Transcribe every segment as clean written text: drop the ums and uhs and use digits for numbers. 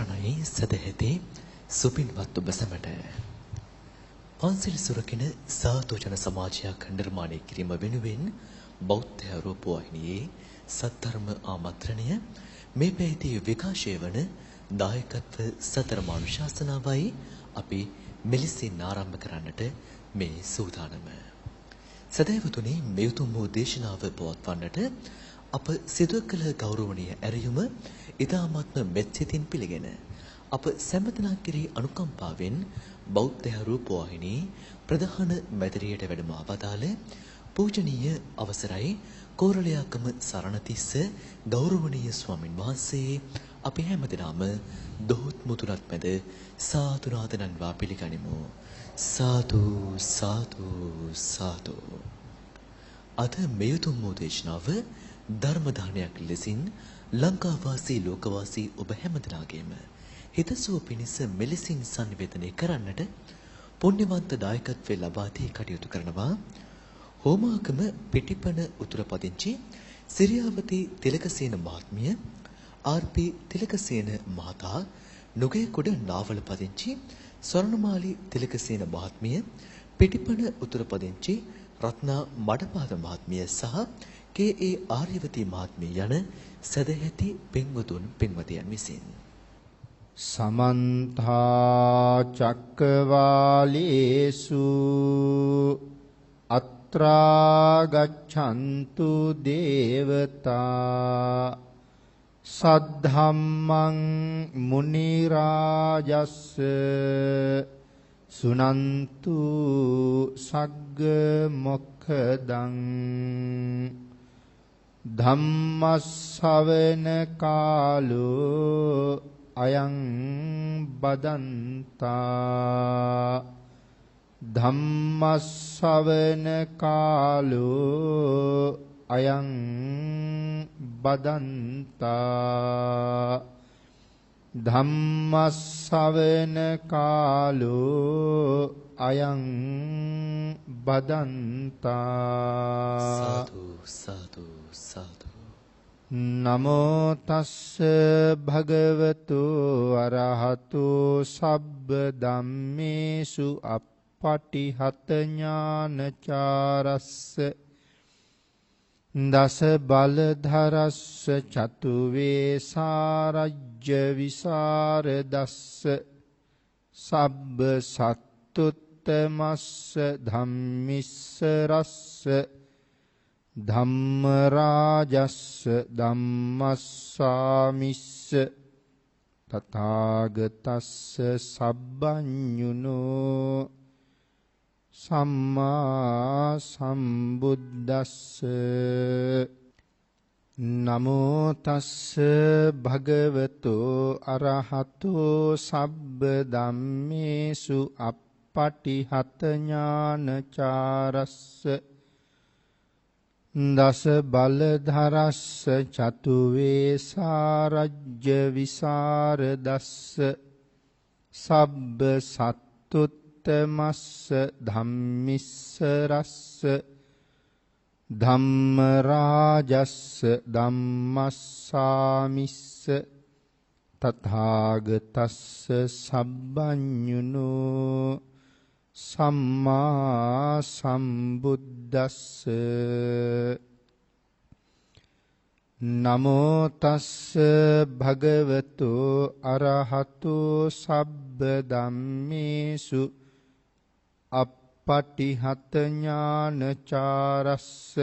සරණයි සදහෙති සුපින්වත් ඔබ සැමට. පන්සිල් සුරකින සාතෝජන සමාජයක් නිර්මාණය කිරීම වෙනුවෙන් බෞද්ධ රූපවාහිනියේ සද්ධර්ම ආමන්ත්‍රණය මේ පැයදී විකාශය වන දායකත්ව සතරමානුශාසනාවයි අපි මෙලෙසින් ආරම්භ කරන්නට මේ සූදානම. සදහවතුනි, මේ උතුම් වූ දේශනාව පවත්වන්නට අප සිදු කළ ගෞරවනීය ඇරයුම ඉතාමත්ම මෙත්සිතින් පිළිගෙන අප සැමදෙනා කෙරෙහි අනුකම්පාවෙන් බෞද්ධ රූපවාහිනී ප්‍රධාන මැදිරියට වැඩම අවතාල පූජනීය අවසරයි කෝරළයාකම සරණතිස්ස ගෞරවනීය ස්වාමින් වහන්සේ අපි හැමදෙනාම දොහොත් මුතුලත් මැද සාතුනාදනන්වා පිළිගනිමු. සාදු සාදු සාදු. අද මේ උතුම් වූ දේශනාව ධර්ම දානයක් ලෙසින් ලංකාවාසී ලෝකවාසී ඔබ හැමදෙනාගේම හිතසුව පිණිස මෙලෙසින් සංවේදනය කරන්නට පුණ්‍යවන්ත දායකත්වයේ ලබා දී කටයුතු කරනවා හෝමාගම පිටිපන උතුර පදිංචි සිරියාවතී තිලකසේන මහත්මිය, ආර්.පී. තිලකසේන මහතා, නුගේගොඩ නාවල පදිංචි ස්වර්ණමාලි තිලකසේන මහත්මිය, පිටිපන උතුර පදිංචි රත්නා මඩපාද මහත්මිය සහ කේ.ඒ. ආර්යවතී මහත්මිය යන සදැහැති පින්වතුන් පින්වතියන් විසින් සමන්ත චක්කවාලේසු අත්‍රා ගච්ඡන්තු දේවතා සද්ධම්මං මුනි රාජස්ස සුනන්තු සග්ග මොක්ඛදං ධම්මස්සවන කාලෝ අයං බදන්තා ධම්මස්සවන කාලෝ අයං බදන්තා ධම්මස්සවන කාලෝ අයං බදන්තා. සාදු සාදු සාදු. නමෝ තස්ස භගවතු අරහතු සබ්බ ධම්මේසු අප්පටිහත ඥානචාරස්ස දස බලධරස්ස චතු වේසාරජ්‍ය විසරදස්ස සබ්බ සත්තුත්තමස්ස ධම්මිස්සරස්ස ධම්මරාජස්ස ධම්මස්සාමිස්ස තථාගතස්ස සබ්බඤුනෝ සම්මා සම්බුද්දස්ස. නමෝ තස්ස භගවතු අරහතෝ සබ්බ ධම්මේසු අප්පටිහත ඥානචාරස්ස දස බලධරස්ස චතු වේසාරජ්‍ය විසරදස්ස සබ්බ සත්තුත්තමස්ස ධම්මිස්සරස්ස ධම්මරාජස්ස ධම්මස්සාමිස්ස තථාගතස්ස සබ්බඤුනෝ සම්මා සම්බුද්දස්ස. නමෝ තස්ස භගවතු අරහතු සබ්බ ධම්මේසු අප්පටිහත ඥානචාරස්ස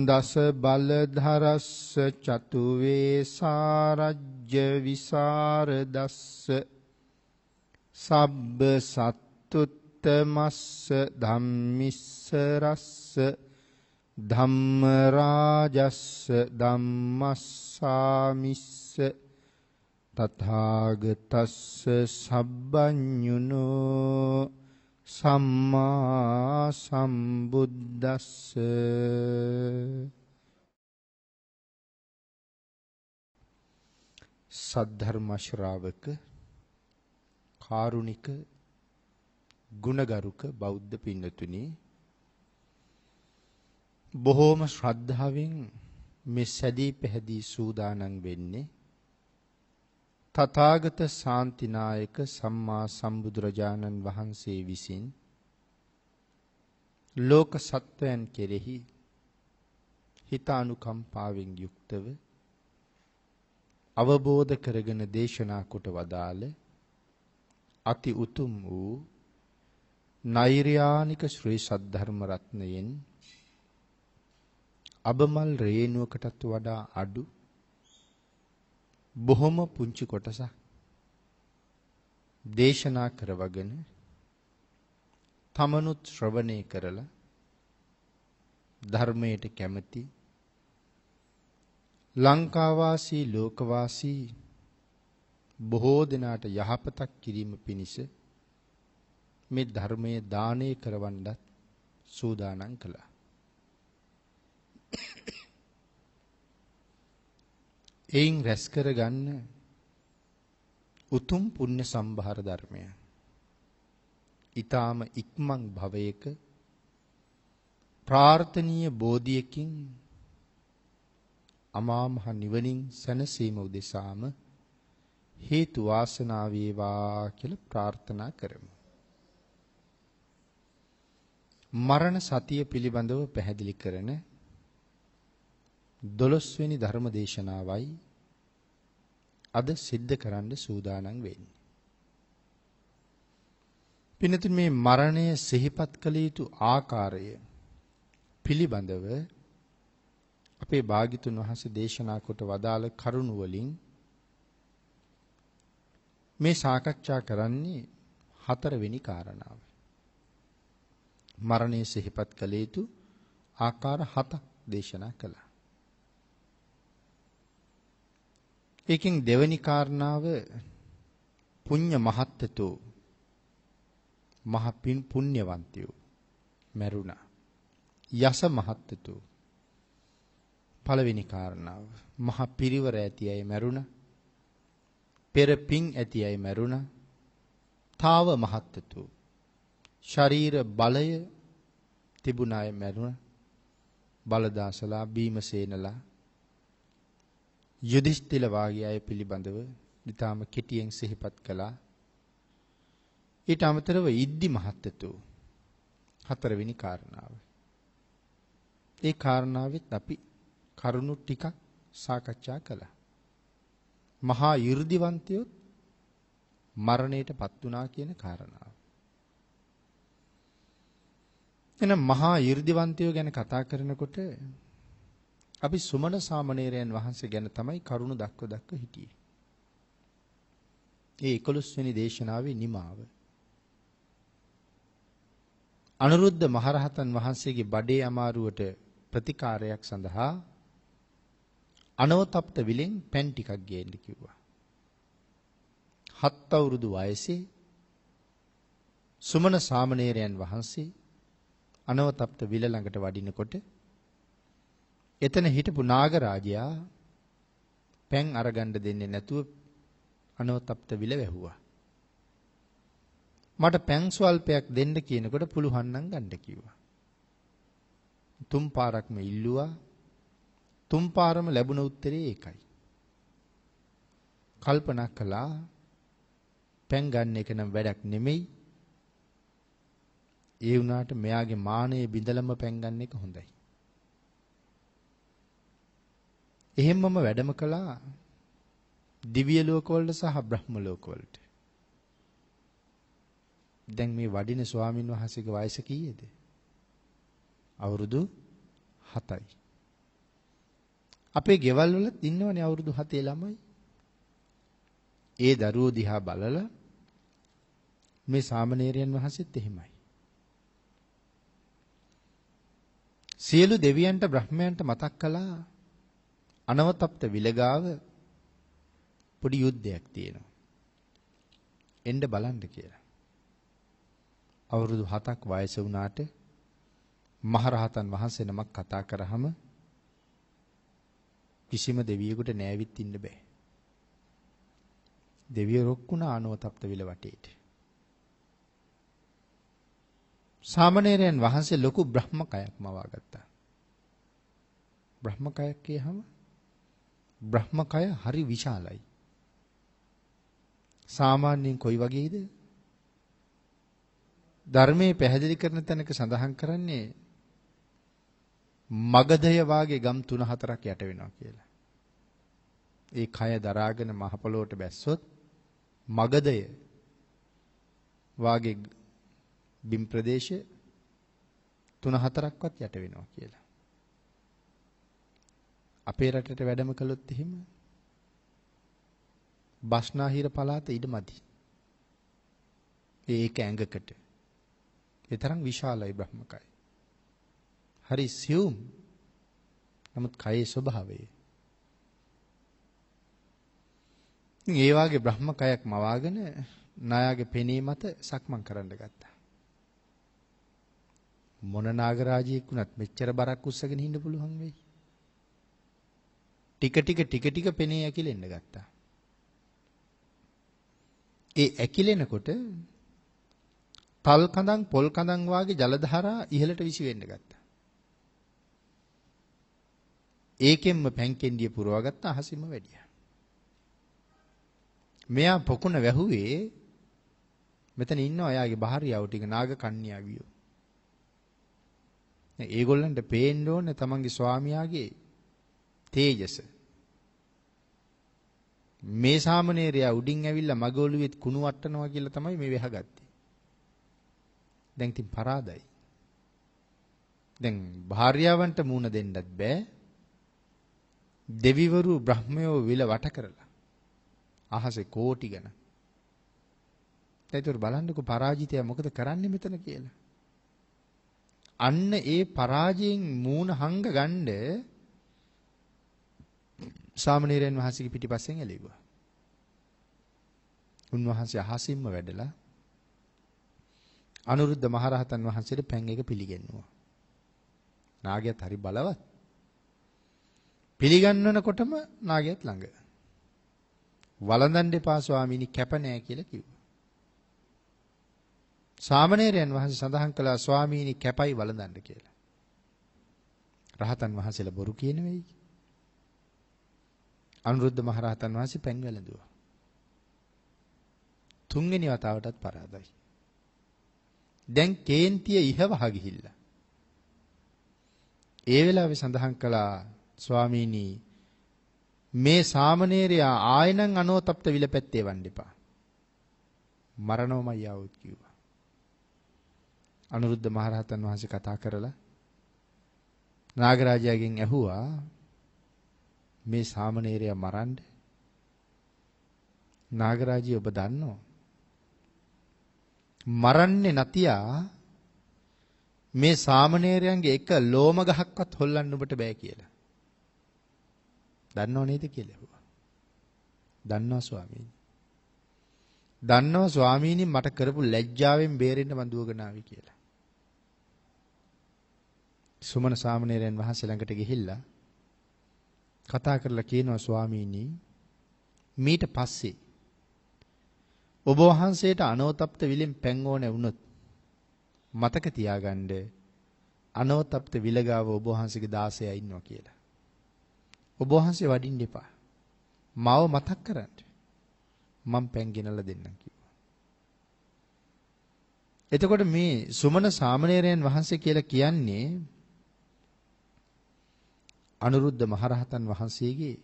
දස බලධරස්ස චතු වේසාරජ්‍ය විසරදස්ස සබ්බ සත්තුත්තමස්ස ධම්මිස්සරස්ස ධම්මරාජස්ස ධම්මස්සාමිස්ස තථාගතස්ස සබ්බඤුනෝ සම්මා සම්බුද්දස්ස. සද්ධර්ම ශ්‍රාවක කාරුණික ගුණගරුක බෞද්ධ පින්නතුනි, බොහෝම ශ්‍රද්ධාවෙන් මේ සැදී පැහැදී සූදානම් වෙන්නේ තථාගත ශාන්තිනායක සම්මා සම්බුදුරජාණන් වහන්සේ විසින් ලෝක සත්වයන් කෙරෙහි හිතානුකම්පාවෙන් යුක්තව අවබෝධ කරගෙන දේශනා කොට වදාළ අති උතුම් වූ නෛර්යානික ශ්‍රී සද්ධර්ම රත්නයෙන් අබමල් රේණුවකටත් වඩා අඩු බොහොම පුංචි කොටසක් දේශනා කරවගෙන තමනුත් ශ්‍රවණය කරලා ධර්මයට කැමති ලංකාවාසී ලෝකවාසී බොහෝ දෙනාට යහපතක් කිරීම පිණිස මේ ධර්මයේ දානය කරවන්නත් සූදානම් කළා. එයින් රැස් කරගන්න උතුම් පුණ්‍ය සම්භාර ධර්මය. ඊ타ම ඉක්මන් භවයක ප්‍රාර්ථනීය බෝධියකින් අමා මහ නිවනින් සැනසීම උදෙසාම හේතු වාසනා වේවා කියලා ප්‍රාර්ථනා කරමු. මරණ සතිය පිළිබඳව පැහැදිලි කරන 12 වෙනි ධර්ම දේශනාවයි අද සිද්ධ කරන්න සූදානම් වෙන්නේ. පින්නතුන් මේ මරණය සිහිපත් කළ යුතු ආකාරය පිළිබඳව අපේ භාග්‍යතුන් වහන්සේ දේශනා කොට වදාළ කරුණ වලින් මේ සාකච්ඡා කරන්නේ 4 වෙනි කාරණාව. මරණය සිහිපත් කළ යුතු ආකාර 7ක් දේශනා කළා. ඒකෙන් දෙවෙනි කාරණාව පුඤ්ඤ මහත්තතෝ මහ පින් පුණ්‍යවන්තයෝ මරුණා. යස මහත්තතෝ පළවෙනි කාරණාව මහ පිරිවර ඇති අය මරුණා. පෙර පින් ඇති අය මරුණා. තාව මහත්තතෝ ශරීර බලය තිබුණ අය මරුණා. බලදාසලා බීමසේනලා යුධිෂ්ඨිර වාගේ අය පිළිබඳව ඊටාම කෙටියෙන් සිහිපත් කළා. ඊට අමතරව ඉද්දි මහත්තතෝ 4 වෙනි කාරණාව. ඒ කාරණාවෙත් අපි කරුණු ටිකක් සාකච්ඡා කළා. මහා 이르දිවන්තයොත් මරණයටපත් වුණා කියන කාරණාව. එහෙනම් මහා 이르දිවන්තයෝ ගැන කතා කරනකොට අපි සුමන සාමණේරයන් වහන්සේ ගැන තමයි කරුණු දක්ව හිටියේ. ඒ 11 වෙනි දේශනාවේ නිමාව. අනුරුද්ධ මහරහතන් වහන්සේගේ බඩේ අමාරුවට ප්‍රතිකාරයක් සඳහා අනවතප්ත විලෙන් පැන් ටිකක් ගේන්න කිව්වා. 7 අවුරුදු වයසේ සුමන සාමණේරයන් වහන්සේ අනවතප්ත විල ළඟට වඩිනකොට එතන හිටපු නාගරාජයා පැන් අරගන්න දෙන්නේ නැතුව අනවතප්ත විල වැහුවා. මට පැන් ස්වල්පයක් දෙන්න කියනකොට පුළුවන් නම් ගන්න කිව්වා. 3 පාරක්ම ඉල්ලුවා. 3 පාරම ලැබුණ උත්තරේ ඒකයි. කල්පනා කළා පැන් ගන්න එක නම් වැඩක් නෙමෙයි. ඒ වුණාට මෙයාගේ මානය බිඳලම පැන් ගන්න එක හොඳයි. එහෙම්මම වැඩම කළා දිව්‍ය ලෝකවලට සහ බ්‍රහ්ම ලෝකවලට. දැන් මේ වඩින ස්වාමින් වහන්සේගේ වයස කීයද? අවුරුදු 7යි. අපේ ගෙවල් වල ඉන්නවනේ අවුරුදු 7 ළමයි. ඒ දරුවෝ දිහා බලලා මේ සාමණේරයන් වහන්සේත් එහෙමයි. සියලු දෙවියන්ට බ්‍රහ්මයන්ට මතක් කළා අනවතප්ත විලගාව පොඩි යුද්ධයක් තියෙනවා. එන්න බලන්න කියලා. අවුරුදු 7ක් වයස වුණාට මහරහතන් වහන්සේ නමක් කතා කරාම කිසිම දෙවියෙකුට නෑවිත් ඉන්න බෑ. දෙවියෝ රොක්කුණා අනවතප්ත විල වටේට. සාමණේරයන් වහන්සේ ලොකු බ්‍රහ්මකයක් මවා ගත්තා. බ්‍රහ්මකයක් කියහම බ්‍රහ්මකය හරි විශාලයි. සාමාන්‍යයෙන් කොයි වගේද? ධර්මයේ පැහැදිලි කරන තැනක සඳහන් කරන්නේ මගධය වාගේ ගම් 3-4ක් යට වෙනවා කියලා. ඒ කය දරාගෙන මහ පොළොවට බැස්සොත් මගධය වාගේ බිම් ප්‍රදේශ 3-4ක්වත් යට වෙනවා කියලා. අපේ රටට වැඩම කළොත් එහෙම බස්නාහිර පළාත ඉඩමදි. ඒක ඇඟකට. ඒ තරම් විශාලයි බ්‍රහ්මකය. හරි සියුම්. නමුත් කයේ ස්වභාවය. ඒ වාගේ බ්‍රහ්මකයක් මවාගෙන නායාගේ පෙනී මත සක්මන් කරන්න ගත්තා. මොන නාගරාජයෙක් වුණත් මෙච්චර බරක් උස්සගෙන ඉන්න පුළුවන් වෙයි. ටික ටික පෙනේ ඇකිලෙන්න ගත්තා. ඒ ඇකිලෙනකොට තල් කඳන් පොල් කඳන් වාගේ ජල ධාරා ඉහළට විසි වෙන්න ගත්තා. ඒකෙන්ම පැන්කෙන්ඩිය පුරවා ගත්තා අහසින්ම වැඩියා. මෙයා පොකුණ වැහුවේ මෙතන ඉන්නවා එයාගේ භාර්යාව ටික නාග කන්‍යාවියෝ. ඒගොල්ලන්ට පේන්න ඕනේ තමන්ගේ ස්වාමියාගේ තේජස. මේ සාමණේරයා උඩින් ඇවිල්ලා මගේ ඔළුවෙත් කුණු වට්ටනවා කියලා තමයි මේ වෙහගත්තේ. දැන් ඉතින් පරාදයි. දැන් භාර්යාවන්ට මූණ දෙන්නත් බෑ. දෙවිවරු බ්‍රහ්මයෝ විල වට කරලා අහසේ කෝටි ගණන්. ඒතර බලන්නකො පරාජිතයා මොකද කරන්නේ මෙතන කියලා. අන්න ඒ පරාජයෙන් මූණ හංග ගන්න සාමණේරයන් වහන්සේගේ පිටිපස්සෙන් එළෙව්වා. උන්වහන්සේ අහසින්ම වැඩලා අනුරුද්ධ මහරහතන් වහන්සේට පැන් එක පිළිගන්නවා. නාගයාත් හරි බලවත්. පිළිගන්නනකොටම නාගයාත් ළඟ. වළඳන් දෙපා ස්වාමීනි කැප නැහැ කියලා කිව්වා. සාමණේරයන් වහන්සේ සඳහන් කළා ස්වාමීනි කැපයි වළඳන්න කියලා. රහතන් වහන්සේලා බොරු කියන වෙයි. අනුරුද්ධ මහරහතන් වහන්සේ පැන් වැළඳුවා. තුන්වෙනි වතාවටත් පරාදයි. දැන් කේන්තිය ඉහවහ ගිහිල්ලා. ඒ වෙලාවේ සඳහන් කළා ස්වාමීනි මේ සාමණේරයා ආයනන් අනෝතප්ත විලපැත්තේ වන්න එපා. මරණවමයි ආවොත් කිව්වා. අනුරුද්ධ මහරහතන් වහන්සේ කතා කරලා නාගරාජයාගෙන් ඇහුවා මේ සාමණේරයා මරන්න. නාගරාජය ඔබ දන්නෝ මරන්නේ නැතියා මේ සාමණේරයන්ගේ එක ලෝම ගහක්වත් හොල්ලන්න ඔබට බෑ කියලා. දන්නව නේද කියලා ඇහුවා. දන්නවා ස්වාමීනි. දන්නවා ස්වාමීනි මට කරපු ලැජ්ජාවෙන් බේරෙන්න මං දුවගෙන ආවි කියලා. සුමන සාමණේරයන් වහන්සේ ළඟට ගිහිල්ලා කතා කරලා කියනවා ස්වාමීනි මීට පස්සේ ඔබ වහන්සේට අනෝතප්ත විලෙන් පැන් ඕනේ වුණොත් මතක තියාගන්න අනෝතප්ත විලගාව ඔබ වහන්සේගේ 16 ඉන්නවා කියලා. ඔබ වහන්සේ වඩින්න එපා. මාව මතක් කරන්න. මම පැන් ගෙනලා දෙන්නම් කිව්වා. එතකොට මේ සුමන සාමණේරයන් වහන්සේ කියලා කියන්නේ අනුරුද්ධ මහරහතන් වහන්සේගේ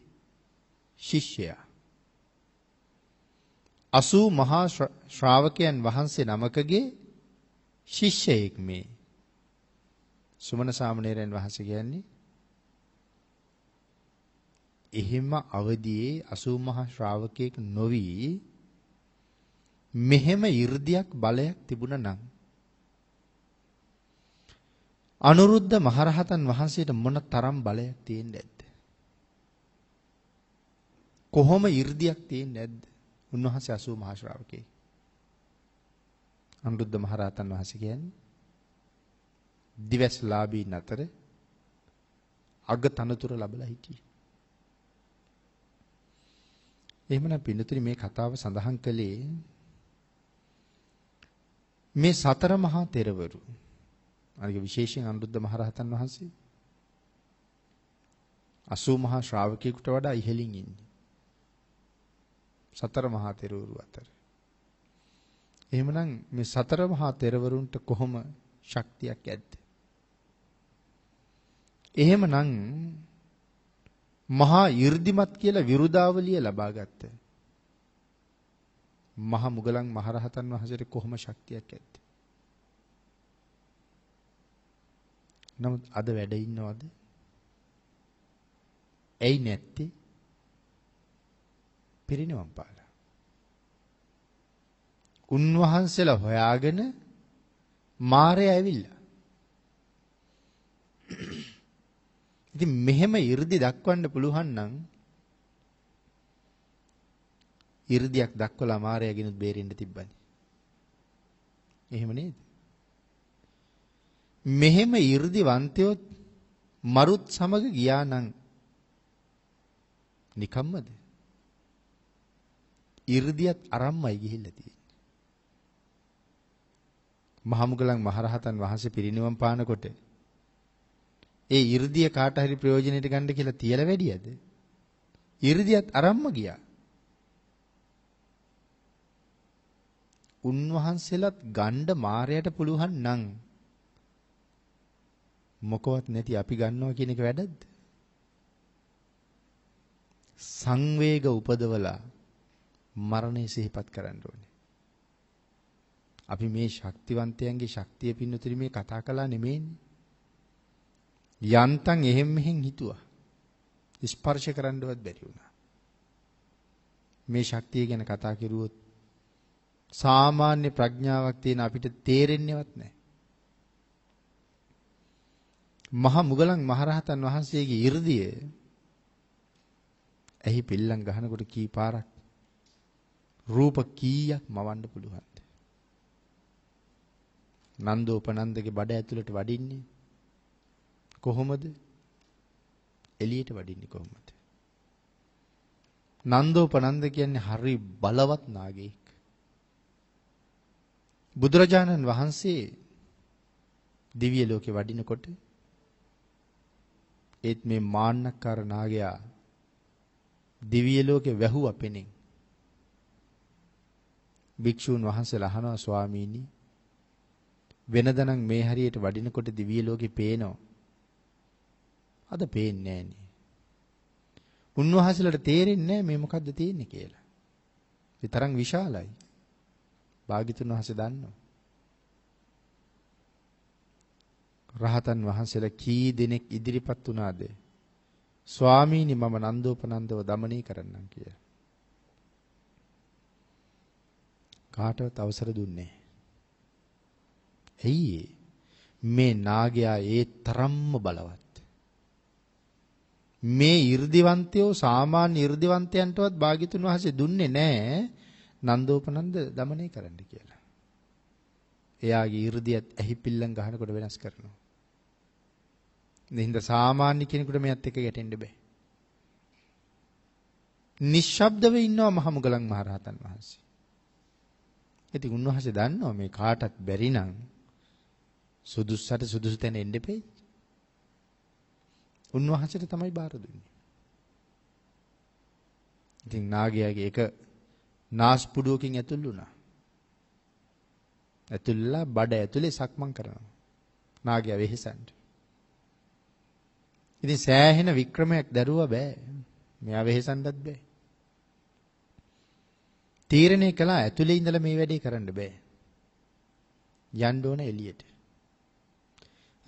ශිෂ්‍යයා. 80 මහා ශ්‍රාවකයන් වහන්සේ නමකගේ ශිෂ්‍යයෙක් මේ සුමන සාමණේරයන් වහන්සේ කියන්නේ. එහෙම අවදියේ 80 මහා ශ්‍රාවකයෙක් නොවි මෙහෙම 이르දියක් බලයක් තිබුණා නම් අනුරුද්ධ මහරහතන් වහන්සේට මොන තරම් බලයක් තියෙන්නේ නැද්ද? කොහොම 이르දියක් තියෙන්නේ නැද්ද? උන්වහන්සේ 80 මහා ශ්‍රාවකයෙක්. අනුරුද්ධ මහරහතන් වහන්සේ කියන්නේ දිවස්ලාභීන් අතර අග තනතුර ලැබලා හිටියේ. එහෙමනම් පින්නතුනි මේ කතාව සඳහන් කළේ මේ සතර මහා තෙරවරු. අනික විශේෂයෙන් අනුරුද්ධ මහරහතන් වහන්සේ 80 මහා ශ්‍රාවකයෙකුට වඩා ඉහළින් ඉන්නේ. සතර මහා තෙරවරු අතර. එහෙමනම් මේ සතර මහා තෙරවරුන්ට කොහොම ශක්තියක් ඇද්ද? එහෙමනම් මහා 이르දිමත් කියලා විරුදාවලිය ලබා ගත්ත මහා මුගලන් මහරහතන් වහන්සේට කොහොම ශක්තියක් ඇද්ද? නමුත් අද වැඩ ඉන්නවද? ඇයි නැත්තේ? පිරිනිවන් පාලා. උන්වහන්සේලා හොයාගෙන මාරය ඇවිල්ලා. ඉතින් මෙහෙම 이르දි දක්වන්න පුළුවන් නම් 이르දියක් දක්වලා මාරයගෙනුත් බේරෙන්න තිබ්බනේ. එහෙම නේද? මෙහෙම 이르දිවන්තයොත් මරුත් සමග ගියා නම් නිකම්මද? 이르දියත් අරම්මයි ගිහිල්ලා තියෙන්නේ. මහමුගලන් මහරහතන් වහන්සේ පිරිනිවන් පානකොට ඒ 이르දිය කාට හරි ප්‍රයෝජනෙට ගන්න කියලා තියලා වැඩියද? 이르දියත් අරම්ම ගියා. උන්වහන්සේලාත් ගණ්ඩ මාරයට පුළුවන් නම් මොකවත් නැති අපි ගන්නවා කියන එක වැරද්ද? සංවේග උපදවලා මරණය සිහිපත් කරන්න ඕනේ. අපි මේ ශක්තිවන්තයන්ගේ ශක්තිය පින්නතුනි මේ කතා කළා නෙමෙයිනේ. යන්තම් එහෙම් මෙහෙම් හිතුවා. ස්පර්ශ කරන්නවත් බැරි වුණා. මේ ශක්තිය ගැන කතා කරුවොත් සාමාන්‍ය ප්‍රඥාවක් තියෙන අපිට තේරෙන්නේවත් නැහැ. මහා මුගලන් මහරහතන් වහන්සේගේ 이르දිය එහි පිල්ලම් ගහනකොට කී පාරක් රූප කීයක් මවන්න පුළුවන්ද? නන්දෝපනන්දගේ බඩ ඇතුළට වඩින්නේ කොහොමද? එළියට වඩින්නේ කොහොමද? නන්දෝපනන්ද කියන්නේ හරි බලවත් නාගයෙක්. බුදුරජාණන් වහන්සේ දිව්‍ය ලෝකේ වඩිනකොට ඒත් මේ මාන්නක්කාර නාගයා දිව්‍ය ලෝකේ වැහුවා පෙනෙන්. භික්ෂූන් වහන්සේලා අහනවා ස්වාමීනි වෙනදනම් මේ හරියට වඩිනකොට දිව්‍ය ලෝකේ පේනවා. අද පේන්නේ නැහනේ. උන්වහන්සේලාට තේරෙන්නේ නැහැ මේ මොකද්ද තියෙන්නේ කියලා. ඒ තරම් විශාලයි. භාග්‍යතුන් වහන්සේ දන්නවා. රහතන් වහන්සේලා කී දෙනෙක් ඉදිරිපත් වුණාද? ස්වාමීනි මම නන්දෝපනන්දව দমনය කරන්නම් කියලා. කාටවත් අවසර දුන්නේ නැහැ. ඇයි මේ නාගයා ඒ තරම්ම බලවත්. මේ 이르දිවන්තයෝ සාමාන්‍ය 이르දිවන්තයන්ටවත් භාග්‍යතුන් වහන්සේ දුන්නේ නැහැ නන්දෝපනන්ද দমনය කරන්න කියලා. එයාගේ 이르දියත් ඇහි පිල්ලම් ගහනකොට වෙනස් කරනවා. නිහින්ද සාමාන්‍ය කෙනෙකුට මෙයත් එක්ක ගැටෙන්න බෑ. නිශ්ශබ්දව ඉන්නවා මහමුගලන් මහරහතන් වහන්සේ. ඉතින් උන්වහන්සේ දන්නවා මේ කාටත් බැරි නම් සුදුස්සට සුදුසු තැන එන්න එපේ. උන්වහන්සේට තමයි බාර දුන්නේ. ඉතින් නාගයාගේ එක නාස්පුඩුවකින් ඇතුල් වුණා. ඇතුල්ලා බඩ ඇතුලේ සක්මන් කරනවා. නාගයා වෙහෙසන්න. ඉතින් සෑහෙන වික්‍රමයක් දරුවා බෑ. මෙයා වෙහෙසන්නත් බෑ. තීරණය කළා ඇතුලේ ඉඳලා මේ වැඩේ කරන්න බෑ. යන්න ඕන එළියට.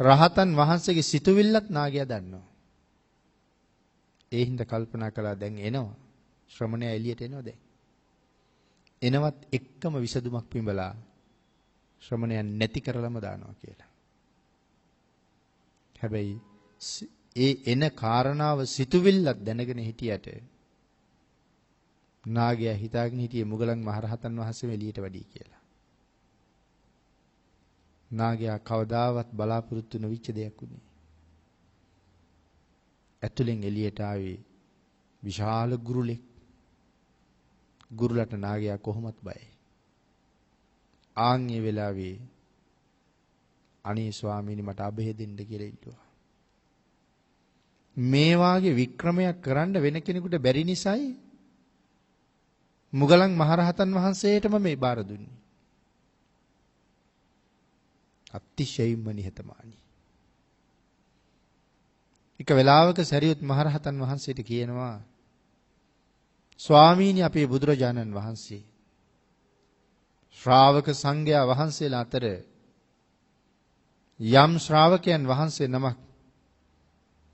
රහතන් වහන්සේගේ සිතුවිල්ලත් නාගයා දන්නවා. ඒ හින්දා කල්පනා කළා දැන් එනවා. ශ්‍රමණයා එළියට එනවා දැන්. එනවත් එක්කම විසදුමක් පිඹලා ශ්‍රමණයන් නැති කරලම දානවා කියලා. හැබැයි ඒ එන කාරණාව සිතුවිල්ලක් දැනගෙන හිටියට නාගයා හිතාගෙන හිටියේ මුගලන් මහරහතන් වහන්සේ එළියට වැඩි කියලා. නාගයා කවදාවත් බලාපොරොත්තු නොවිච්ච දෙයක් උනේ. ඇතුලෙන් එළියට ආවේ විශාල ගුරුලෙක්. ගුරුලට නාගයා කොහොමත් බයයි. ආන්ගේ වෙලාවේ අනේ ස්වාමීනි මට අභය දෙන්න කියලා ඉල්ලුවා. මේ වාගේ වික්‍රමයක් කරන්න වෙන කෙනෙකුට බැරි නිසායි මුගලන් මහරහතන් වහන්සේටම මේ බාර දුන්නේ. අතිශයින්ම නිහතමානී. එක වෙලාවක සරියුත් මහරහතන් වහන්සේට කියනවා ස්වාමීනි අපේ බුදුරජාණන් වහන්සේ ශ්‍රාවක සංඝයා වහන්සේලා අතර යම් ශ්‍රාවකයන් වහන්සේ නමක්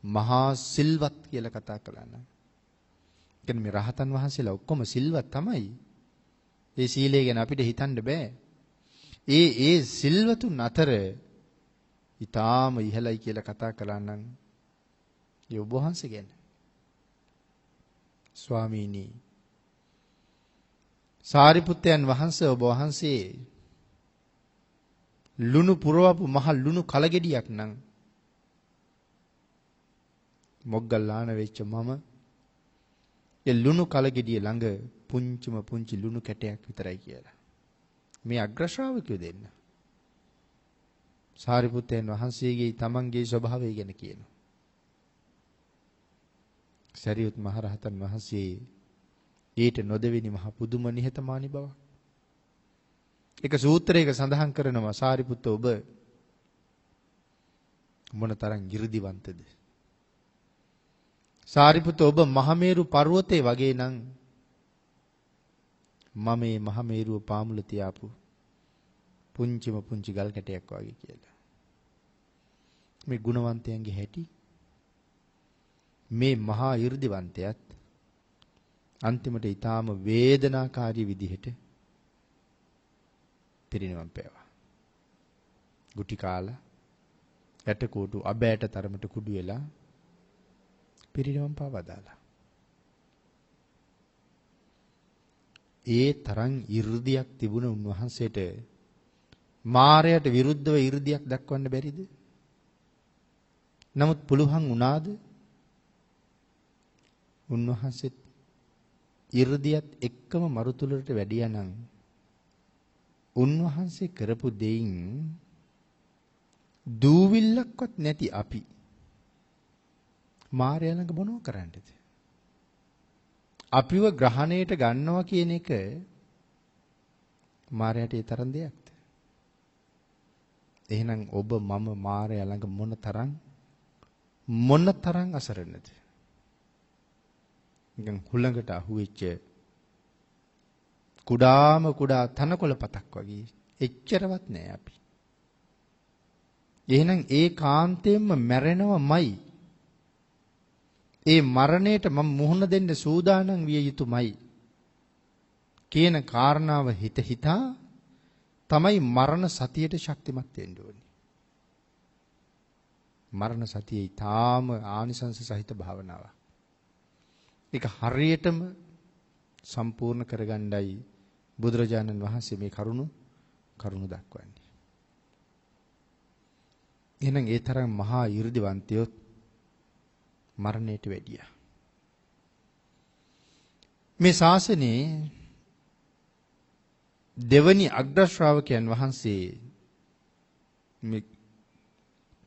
මහා සිල්වත් කියලා කතා කළා නම් කියන්නේ මේ රහතන් වහන්සේලා ඔක්කොම සිල්වත් තමයි. ඒ සීලය ගැන අපිට හිතන්න බෑ. ඒ සිල්වතුන් අතර ඊටාම ඉහළයි කියලා කතා කළා නම් ඒ ඔබ වහන්සේ ගැන ස්වාමීනි සාරිපුත්තයන් වහන්සේ ඔබ වහන්සේ ලුණු පුරවපු මහ ලුණු කලගෙඩියක් නම් මොග්ගල්ලාන වෙච්ච මම ඒ ලුණු කලගෙඩිය ළඟ පුංචිම පුංචි ලුණු කැටයක් විතරයි කියලා. මේ අග්‍ර ශ්‍රාවකයෝ දෙන්න. සාරිපුත්තයන් වහන්සේගේ තමන්ගේ ස්වභාවය ගැන කියනවා. සරියුත් මහරහතන් වහන්සේ ඊට නොදෙවෙනි මහ පුදුම නිහතමානී බව. එක සූත්‍රයක සඳහන් කරනවා සාරිපුත්ත ඔබ මොනතරම් 이르දිවන්තද? සාරිපුත්ත ඔබ මහමේරු පර්වතේ වගේ නම් මම මේ මහමේරුව පාමුල තියාපු පුංචිම පුංචි ගල් කැටයක් වගේ කියලා. මේ ගුණවන්තයන්ගේ හැටි මේ මහා 이르දිවන්තයත් අන්තිමට ඊටාම වේදනාකාරී විදිහට පිරිනිවන් පෑවා. ගුටි කාලා ඇටකොටු අබෑට තරමට කුඩු වෙලා පිරිනිවන් පාවා දාලා. ඒ තරම් 이르දියක් තිබුණ උන්වහන්සේට මාරයට විරුද්ධව 이르දියක් දක්වන්න බැරිද? නමුත් පුළුවන් වුණාද? උන්වහන්සේත් 이르දියත් එක්කම මරුතුලට වැඩියා නම් උන්වහන්සේ කරපු දෙයින් දූවිල්ලක්වත් නැති අපි මාරය ළඟ මොනව කරන්නද? අපිව ග්‍රහණයට ගන්නවා කියන එක මාරයට ඒ තරම් දෙයක්ද? එහෙනම් ඔබ මම මාරය ළඟ මොන තරම් අසරණද? නිකන් හුළඟට අහුවෙච්ච කුඩාම කුඩා තනකොළ පතක් වගේ එච්චරවත් නෑ අපි. එහෙනම් ඒ කාන්තේම මැරෙනවමයි. ඒ මරණයට මම මුහුණ දෙන්න සූදානම් විය යුතුමයි කියන කාරණාව හිතා තමයි මරණ සතියට ශක්තිමත් වෙන්න ඕනේ. මරණ සතිය ඊටාම ආනිසංස සහිත භාවනාවක්. ඒක හරියටම සම්පූර්ණ කරගන්නයි බුදුරජාණන් වහන්සේ මේ කරුණ දක්වන්නේ. එහෙනම් ඒ තරම් මහා 이르දිවන්තයෝ මරණයට වැඩියා. මේ ශාසනයේ දෙවනි අග්‍ර ශ්‍රාවකයන් වහන්සේ මේ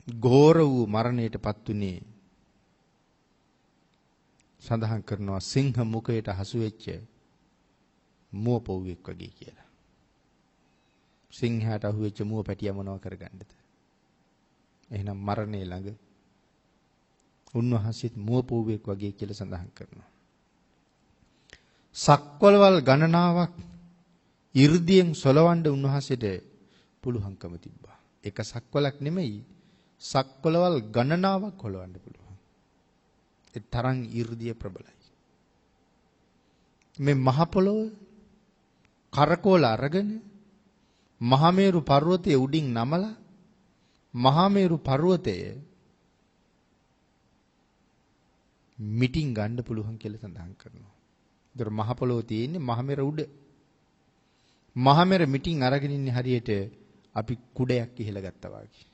ඝෝර වූ මරණයටපත් උනේ සඳහන් කරනවා සිංහ මුඛයට හසු වෙච්ච මුව පොව්වෙක් වගේ කියලා. සිංහයාට අහු වෙච්ච මුව පැටිය මොනව කරගන්නද? එහෙනම් මරණය ළඟ උන්වහන්සේත් මුව පොව්වෙක් වගේ කියලා සඳහන් කරනවා. සක්වලවල් ගණනාවක් 이르දියෙන් සොලවන්න උන්වහන්සේට පුළුවන්කම තිබ්බා. එක සක්වලක් නෙමෙයි සක්වලවල් ගණනාවක් හොලවන්න පුළුවන්. ඒ තරම් 이르දිය ප්‍රබලයි. මේ මහ පොළොව කරකෝල අරගෙන මහමේරු පර්වතයේ උඩින් නමලා මහමේරු පර්වතයේ මිටින් ගන්න පුළුවන් කියලා සඳහන් කරනවා. ඒතර මහ පොළොව තියෙන්නේ මහමෙර උඩ. මහමෙර මිටින් අරගෙන ඉන්නේ හරියට අපි කුඩයක් ඉහළ ගත්තා වගේ.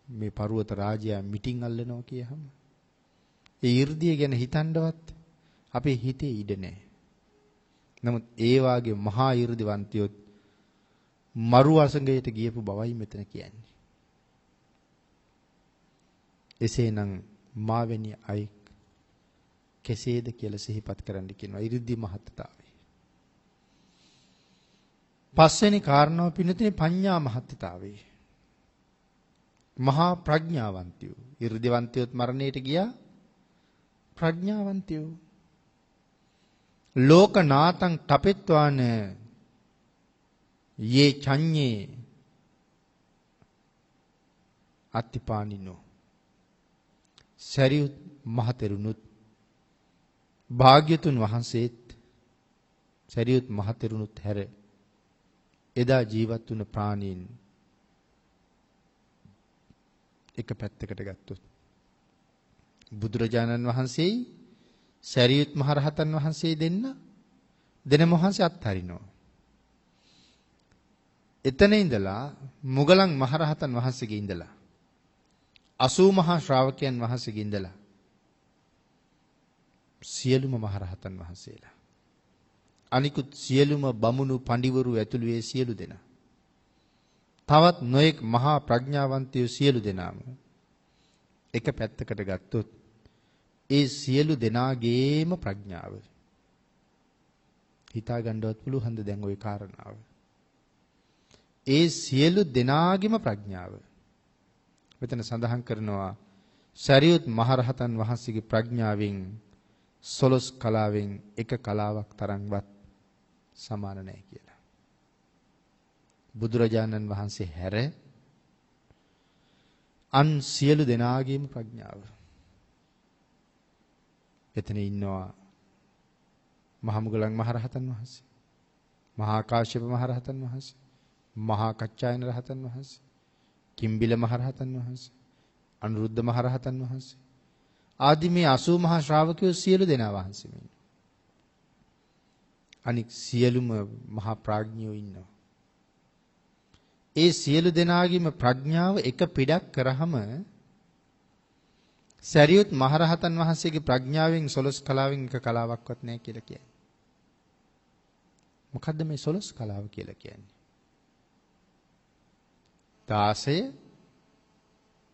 මේ පර්වත රාජයා මිටින් අල්ලනවා කියහම ඒ 이르දිය ගැන හිතන්නවත් අපේ හිතේ ඉඩ නැහැ. නමුත් ඒ වාගේ මහා 이르දිවන්තයොත් මරු අසංගයට ගියපු බවයි මෙතන කියන්නේ. එසේනම් මාවැනි අය කෙසේද කියලා සිහිපත් කරන්න කියනවා 이르දි මහත්තාවයි. පස්වෙනි කාරණාව පින්නතුනේ පඤ්ඤා මහත්තාවේ. මහා ප්‍රඥාවන්තයෝ. 이르දිවන්තයොත් මරණයට ගියා ප්‍රඥාවන්තයෝ. ලෝකනාතං තපෙත්වාන යේ චඤ්ඤේ අත්තිපානිනෝ. සරියුත් මහතෙරුණුත් භාග්‍යතුන් වහන්සේත් සරියුත් මහතෙරුණුත් හැර එදා ජීවත් වුණ ප්‍රාණීන් එක පැත්තකට ගත්තොත් බුදුරජාණන් වහන්සේයි සරියුත් මහරහතන් වහන්සේ දෙනම වහන්සේ අත්හරිනවා. එතන ඉඳලා මුගලන් මහරහතන් වහන්සේගේ ඉඳලා 80 මහා ශ්‍රාවකයන් වහන්සේගේ ඉඳලා සියලුම මහරහතන් වහන්සේලා අනිකුත් සියලුම බමුණු පඬිවරු ඇතුළු ඒ සියලු දෙනා තවත් නොඑක් මහා ප්‍රඥාවන්තයෝ සියලු දෙනාම එක පැත්තකට ගත්තොත් ඒ සියලු දෙනාගේම ප්‍රඥාව හිතා ගන්නවත් පුළුවන්ද දැන් ওই කාරණාව? ඒ සියලු දෙනාගේම ප්‍රඥාව මෙතන සඳහන් කරනවා සරියුත් මහරහතන් වහන්සේගේ ප්‍රඥාවෙන් 11 කලාවෙන් එක කලාවක් තරම්වත් සමාන නැහැ කියලා. බුදුරජාණන් වහන්සේ හැර අන් සියලු දෙනාගේම ප්‍රඥාව. එතන ඉන්නවා මහා මුගලන් මහරහතන් වහන්සේ, මහා කාශ්‍යප මහරහතන් වහන්සේ, මහා කච්චායන රහතන් වහන්සේ, කිම්බිල මහරහතන් වහන්සේ, අනුරුද්ධ මහරහතන් වහන්සේ ආදී මේ 80 මහා ශ්‍රාවකයෝ සියලු දෙනා වහන්සේ මෙන්න. අනික් සියලුම මහා ප්‍රඥයෝ ඉන්නවා. ඒ සියලු දෙනාගේම ප්‍රඥාව එක පිටක් කරාම සරියුත් මහරහතන් වහන්සේගේ ප්‍රඥාවෙන් 11 කලාවෙන් එක කලාවක්වත් නැහැ කියලා කියන්නේ. මොකද්ද මේ 11 කලාව කියලා කියන්නේ?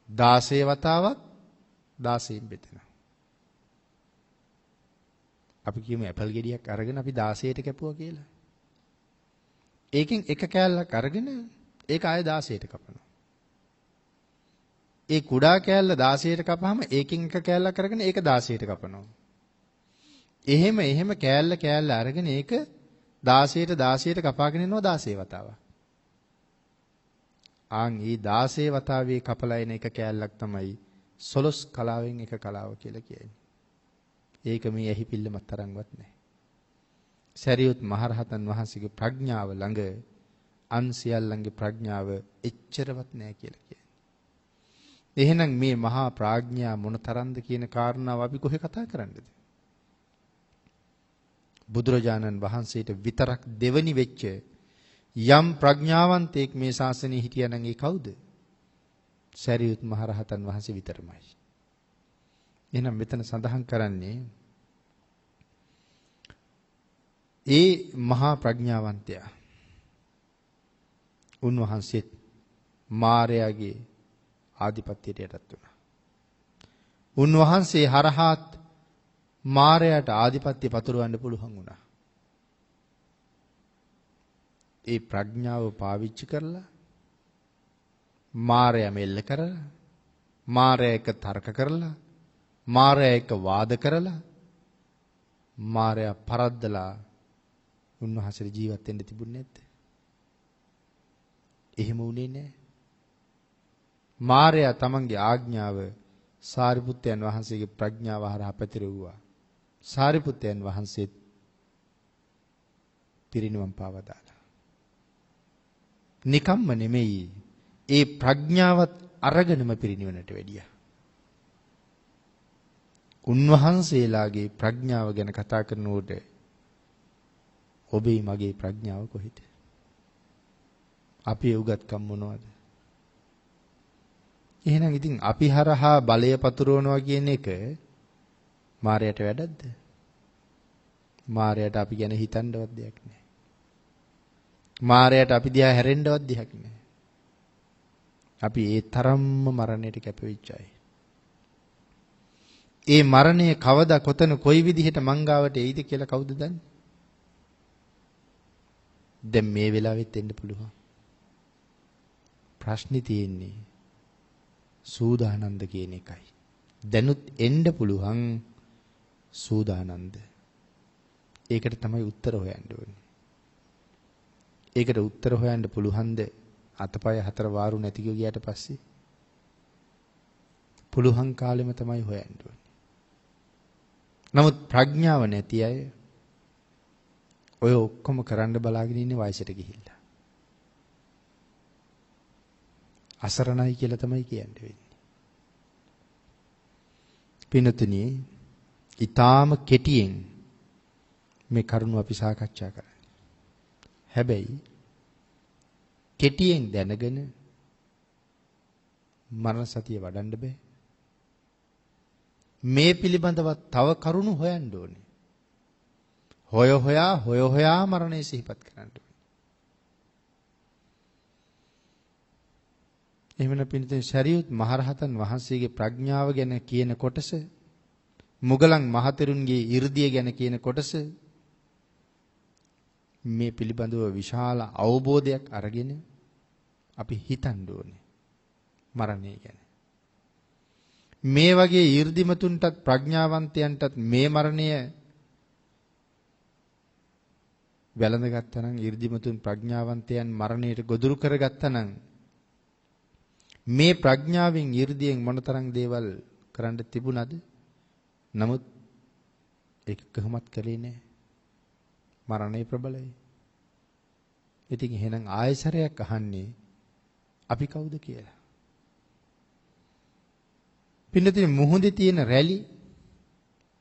16 වතාවක් 16න් බෙදෙනවා. අපි කියමු ඇපල් ගෙඩියක් අරගෙන අපි 16ට කැපුවා කියලා. ඒකෙන් එක කෑල්ලක් අරගෙන ඒක ආයෙ 16ට කපනවා. ඒ කුඩා කෑල්ල 16ට කපහම ඒකෙන් එක කෑල්ලක් අරගෙන ඒක 16ට කපනවා. එහෙම කෑල්ල අරගෙන ඒක 16ට කපාගෙන යනවා 16 වතාවක්. ආන් මේ 16 වතාවේ කපලා එන එක කෑල්ලක් තමයි 11 කලාවෙන් එක කලාව කියලා කියන්නේ. ඒක මේ ඇහි පිල්ලමත් තරම්වත් නැහැ. සරියුත් මහරහතන් වහන්සේගේ ප්‍රඥාව ළඟ අන් සියල්ලන්ගේ ප්‍රඥාව එච්චරවත් නැහැ කියලා කියන්නේ. එහෙනම් මේ මහා ප්‍රඥා මොන තරම්ද කියන කාරණාව අපි කොහේ කතා කරන්නේද? බුදුරජාණන් වහන්සේට විතරක් දෙවනි වෙච්ච යම් ප්‍රඥාවන්තයෙක් මේ ශාසනයේ හිටියා නම් ඒ කවුද? සරියුත් මහරහතන් වහන්සේ විතරමයි. එහෙනම් මෙතන සඳහන් කරන්නේ ඒ මහා ප්‍රඥාවන්තයා උන්වහන්සේත් මාරයාගේ ආධිපත්‍යයට යටත් වුණා. උන්වහන්සේ හරහාත් මාරයාට ආධිපත්‍ය පතුරවන්න පුළුවන් වුණා. ඒ ප්‍රඥාව පාවිච්චි කරලා මාරයා මෙල්ල කරලා මාරයා එක්ක තර්ක කරලා මාරයා එක්ක වාද කරලා මාරයා පරද්දලා උන්වහන්සේට ජීවත් වෙන්න තිබුණේ නැද්ද? එහෙම වුණේ නැහැ. මාරයා තමන්ගේ ආඥාව සාරිපුත්තයන් වහන්සේගේ ප්‍රඥාව හරහා පැතිරෙව්වා. සාරිපුත්තයන් වහන්සේත් පිරිනිවන් පාවා දාලා. නිකම්ම නෙමෙයි ඒ ප්‍රඥාවත් අරගෙනම පිරිනිවනට වැඩියා. උන්වහන්සේලාගේ ප්‍රඥාව ගැන කතා කරනකොට ඔබේ මගේ ප්‍රඥාව කොහෙද? අපේ උගත්කම් මොනවද? එහෙනම් ඉතින් අපි හරහා බලය පතුරවනවා කියන එක මායයට වැඩක්ද? මායයට අපි ගැන හිතන්නවත් දෙයක් නැහැ. මායයට අපි දිහා හැරෙන්නවත් දෙයක් නැහැ. අපි ඒ තරම්ම මරණයට කැපවෙච්ච අය. ඒ මරණය කවදා කොතන කොයි විදිහට මංගාවට එයිද කියලා කවුද දන්නේ? දැන් මේ වෙලාවෙත් එන්න පුළුවන්. ප්‍රශ්නේ තියෙන්නේ සූදානන්ද කියන එකයි. දැනුත් එන්න පුළුවන් සූදානන්ද. ඒකට තමයි උත්තර හොයන්න ඕනේ. ඒකට උත්තර හොයන්න පුළුවන්ද අතපය හතර වාරු නැති ගියාට පස්සේ? පුළුවන් කාලෙම තමයි හොයන්න ඕනේ. නමුත් ප්‍රඥාව නැති අය ඔය ඔක්කොම කරන්න බලාගෙන ඉන්නේ වයසට ගිහිල්ලා. අසරණයි කියලා තමයි කියන්න වෙන්නේ. පින්තුනි, ඊටාම කෙටියෙන් මේ කරුණ අපි සාකච්ඡා කරන්නේ. හැබැයි කෙටියෙන් දැනගෙන මරණ සතිය වඩන්න බෑ. මේ පිළිබඳව තව කරුණු හොයන්න ඕනේ. හොය හොයා මරණය සිහිපත් කරන්න ඕනේ. එහෙමන පින්තුනි, ශරීයුත් මහරහතන් වහන්සේගේ ප්‍රඥාව ගැන කියන කොටස, මුගලන් මහතෙරුන්ගේ 이르දිය ගැන කියන කොටස, මේ පිළිබඳව විශාල අවබෝධයක් අරගෙන අපි හිතන්න ඕනේ මරණය ගැන. මේ වගේ 이르දිමතුන්ටත් ප්‍රඥාවන්තයන්ටත් මේ මරණය වැළඳ ගත්තා නම්, 이르දිමතුන් ප්‍රඥාවන්තයන් මරණයට ගොදුරු කරගත්තා නම්, මේ ප්‍රඥාවෙන් 이르දියෙන් මොනතරම් දේවල් කරන්න තිබුණද? නමුත් ඒක කොහොමත් කළේ නැහැ. මරණය ප්‍රබලයි. ඉතින් එහෙනම් ආයසරයක් අහන්නේ අපි කවුද කියලා. පින්නතින් මුහුදේ තියෙන රැලි,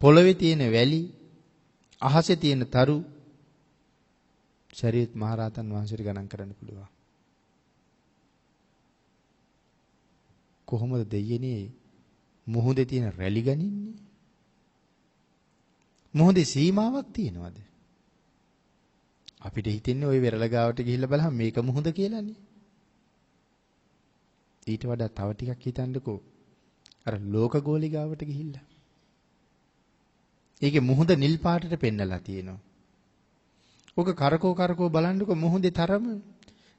පොළවේ තියෙන වැලි, අහසේ තියෙන තරු ශරීරත් මහරහතන් වහන්සේට ගණන් කරන්න පුළුවන්. කොහොමද දෙයනේ මුහුදේ තියෙන රැලි ගනින්නේ? මුහුදේ සීමාවක් තියෙනවද? අපිට හිතෙන්නේ ওই වෙරළ ගාවට ගිහිල්ලා බලහම මේක මුහුද කියලානේ. ඊට වඩා තව ටිකක් හිතන්නකෝ. අර ලෝක ගෝලි ගාවට ගිහිල්ලා. ඒකේ මුහුද නිල් පාටට පෙන්නලා තියෙනවා. ඔක කරකෝ බලන්නකෝ මුහුදේ තරම.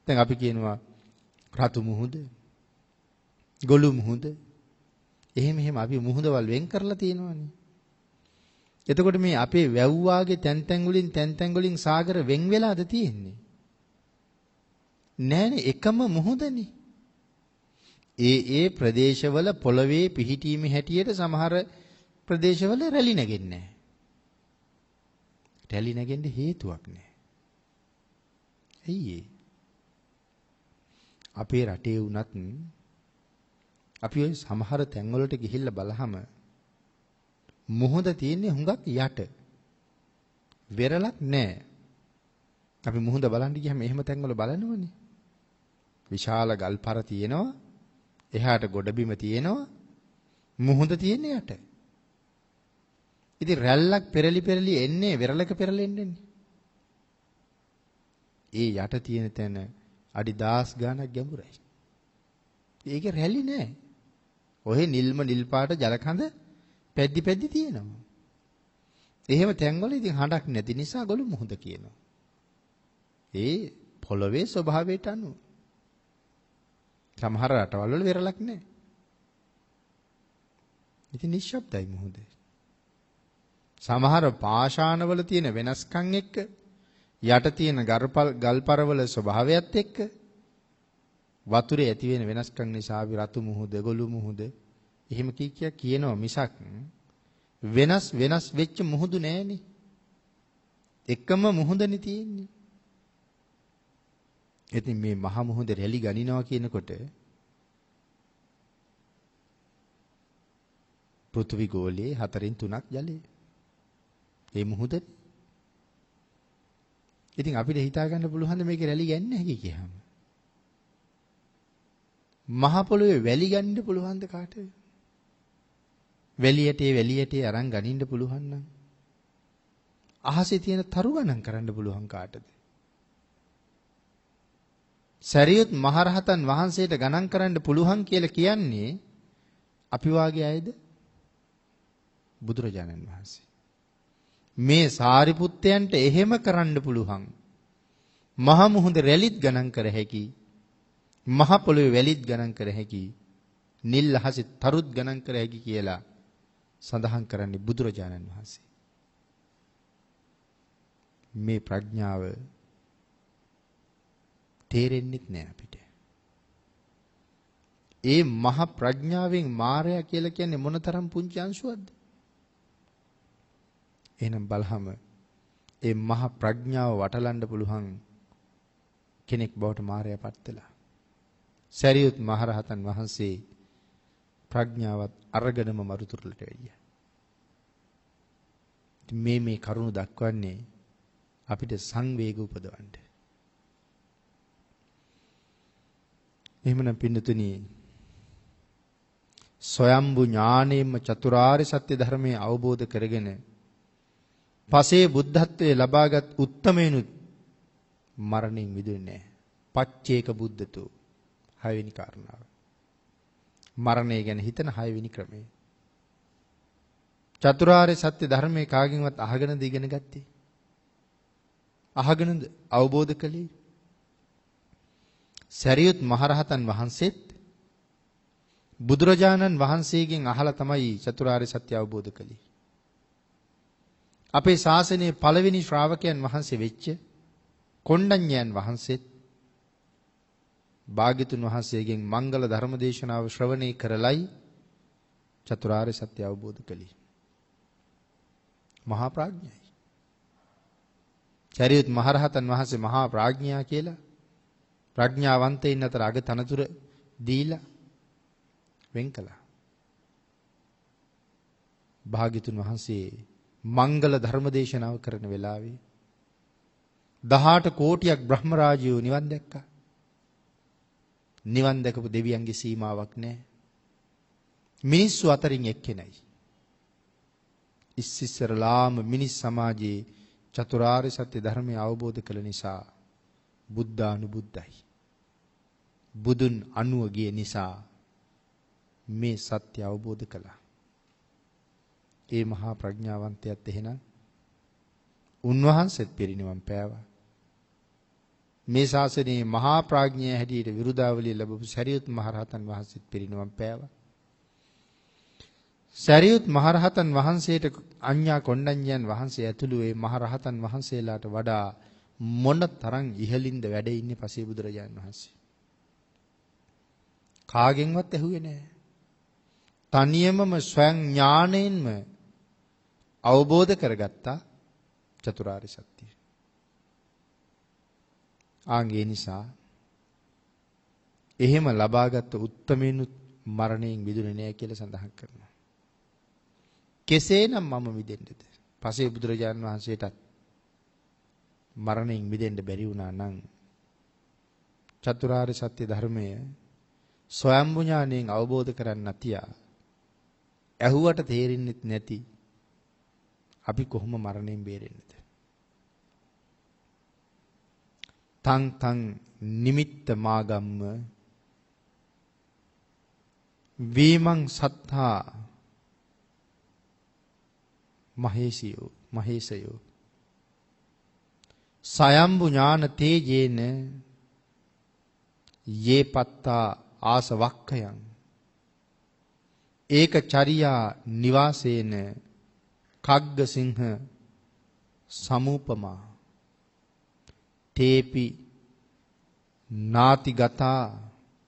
දැන් අපි කියනවා රතු මුහුද, ගොළු මුහුද. එහෙම අපි මුහුදවල් වෙන් කරලා තියෙනවානේ. එතකොට මේ අපේ වැව්වාගේ තැන් වලින් සාගර වෙන් වෙලාද තියෙන්නේ? නෑනේ, එකම මුහුදනේ. ඒ ප්‍රදේශවල පොළවේ පිහිටීමේ හැටියට සමහර ප්‍රදේශවල රැලි නැගෙන්නේ නැහැ. රැලි නැගෙන්න හේතුවක් නැහැ. ඇයි ඒ? අපේ රටේ වුණත් අපි ওই සමහර තැන්වලට ගිහිල්ලා බලහම මුහුද තියෙන්නේ හුඟක් යට. වෙරළක් නැහැ. අපි මුහුද බලන්න ගියම එහෙම තැන්වල බලනවනේ. විශාල ගල්පර තියෙනවා. එහාට ගොඩබිම තියෙනවා. මුහුද තියෙන්නේ යට. ඉතින් රැල්ලක් පෙරලි එන්නේ වෙරළක පෙරලෙන්නේ. ඒ යට තියෙන තැන අඩි 10 ගාණක් ගැඹුරයි. ඒකේ රැලි නෑ. ඔහේ නිල් පාට ජලකඳ පැද්දි තියෙනවා. එහෙම තැන්වල ඉතින් හඬක් නැති නිසා ගොළු මුහුද කියනවා. ඒ පොළවේ ස්වභාවයට අනුව. සමහර රටවල් වල වෙරළක් නැහැ. ඉතින් නිශ්ශබ්දයි මුහුද. සමහර පාෂාණවල තියෙන වෙනස්කම් එක්ක, යට තියෙන ගල්පරවල ස්වභාවයත් එක්ක, වතුරේ ඇති වෙන වෙනස්කම් නිසා අපි රතු මුහුද, ගොළු මුහුද එහෙම කියනවා මිසක් වෙනස් වෙච්ච මුහුදු නෑනේ. එකම මුහුදනේ තියෙන්නේ. ඉතින් මේ මහ මුහුද රැලි ගනිනවා කියනකොට පෘථිවි ගෝලයේ 4/3 ජලය. ඒ මුහුද. ඉතින් අපිට හිතා ගන්න පුළුවන් ද මේකේ රැලි ගන්නේ නැහැ කියහම. මහ පොළොවේ වැලි ගන්න පුළුවන්ද කාටද? වැලියටේ අරන් ගනින්න පුළුවන් නම් අහසේ තියෙන තරු ගණන් කරන්න පුළුවන් කාටද? සරියුත් මහරහතන් වහන්සේට ගණන් කරන්න පුළුවන් කියලා කියන්නේ අපි වාගේ අයද? බුදුරජාණන් වහන්සේ. මේ සාරිපුත්තයන්ට එහෙම කරන්න පුළුවන්. මහ මුහුද රැලිත් ගණන් කර හැකි, මහ පොළොවේ වැලිත් ගණන් කර හැකි, නිල් අහසේ තරුත් ගණන් කර හැකි කියලා සඳහන් කරන්නේ බුදුරජාණන් වහන්සේ. මේ ප්‍රඥාව තේරෙන්නේ නැහැ අපිට. ඒ මහ ප්‍රඥාවෙන් මායя කියලා කියන්නේ මොනතරම් පුංචි අංශුවක්ද? එහෙනම් බලහම ඒ මහ ප්‍රඥාව වටලන්න පුළුවන් කෙනෙක් බවට මායя පත් වෙලා. සරියුත් මහරහතන් වහන්සේ ප්‍රඥාවත් අරගෙනම මරුතුරුලට වැඩියා. මේ කරුණ දක්වන්නේ අපිට සංවේග උපදවන්න. එහෙමනම් පින්නතුනි, සොයම්බු ඥාණයෙන්ම චතුරාර්ය සත්‍ය ධර්මයේ අවබෝධ කරගෙන පසේ බුද්ධත්වයේ ලබාගත් උත්තමයනුත් මරණයෙන් මිදුනේ නැහැ. පච්චේක බුද්ධතෝ හයවෙනි කාරණාව. මරණය ගැන හිතන හයවෙනි ක්‍රමය. චතුරාර්ය සත්‍ය ධර්මයේ කාගෙන්වත් අහගෙනද ඉගෙන ගත්තේ? අහගෙනද අවබෝධ කළේ? සරියුත් මහරහතන් වහන්සේත් බුදුරජාණන් වහන්සේගෙන් අහලා තමයි චතුරාර්ය සත්‍ය අවබෝධ කළේ. අපේ ශාසනයේ පළවෙනි ශ්‍රාවකයන් වහන්සේ වෙච්ච කොණ්ඩඤ්ඤයන් වහන්සේත් භාග්‍යතුන් වහන්සේගෙන් මංගල ධර්ම දේශනාව ශ්‍රවණය කරලයි චතුරාර්ය සත්‍ය අවබෝධ කළේ. මහා ප්‍රඥයි. සරියුත් මහරහතන් වහන්සේ මහා ප්‍රඥා කියලා ප්‍රඥාවන්තයින් අතර අග තනතුර දීලා වෙන් කළා. භාග්‍යතුන් වහන්සේ මංගල ධර්ම දේශනාව කරන වෙලාවේ 18 කෝටියක් බ්‍රහ්ම රාජයෝ නිවන් දැක්කා. නිවන් දැකපු දෙවියන්ගේ සීමාවක් නැහැ. මිනිස්සු අතරින් එක්කෙනයි. ඉස්සරලාම මිනිස් සමාජයේ චතුරාර්ය සත්‍ය ධර්මය අවබෝධ කළ නිසා බුද්ධානුබුද්ධයි. බුදුන් අනුව ගිය නිසා මේ සත්‍ය අවබෝධ කළා. ඒ මහා ප්‍රඥාවන්තයත් එහෙනම් උන්වහන්සේත් පිරිනිවන් පෑවා. මේ ශාසනයේ මහා ප්‍රඥය හැටියට විරුදාවලිය ලැබපු සරියුත් මහරහතන් වහන්සේත් පිරිනිවන් පෑවා. සරියුත් මහරහතන් වහන්සේට අඤ්ඤා කොණ්ඩඤ්ඤයන් වහන්සේ ඇතුළු ඒ මහරහතන් වහන්සේලාට වඩා මොන තරම් ඉහළින්ද වැඩ ඉන්නේ පසේ බුදුරජාණන් වහන්සේ. කාගෙන්වත් ඇහුවේ නැහැ. තනියමම ස්වයං ඥාණයෙන්ම අවබෝධ කරගත්තා චතුරාර්ය සත්‍ය. ආන්ගේ නිසා එහෙම ලබාගත් උත්තමයිනුත් මරණයෙන් මිදුනේ නැහැ කියලා සඳහන් කරනවා. කෙසේනම් මම මිදෙන්නද? පසේ බුදුරජාණන් වහන්සේටත් මරණයෙන් මිදෙන්න බැරි වුණා නම් චතුරාර්ය සත්‍ය ධර්මය ස්වයම්බු ඥාණයෙන් අවබෝධ කරන්න තියා ඇහුවට තේරෙන්නේ නැති අපි කොහොම මරණයෙන් බේරෙන්නද? තං තං නිමිත්ත මාගම්ම වීමං සත්තා මහේසයෝ සයම්බු ඥාන තේජේන යේ පත්තා ආසවක්ඛයන් ඒක චරියා නිවාසේන කග්ගසිංහ සමූපමා තේපි නාතිගතා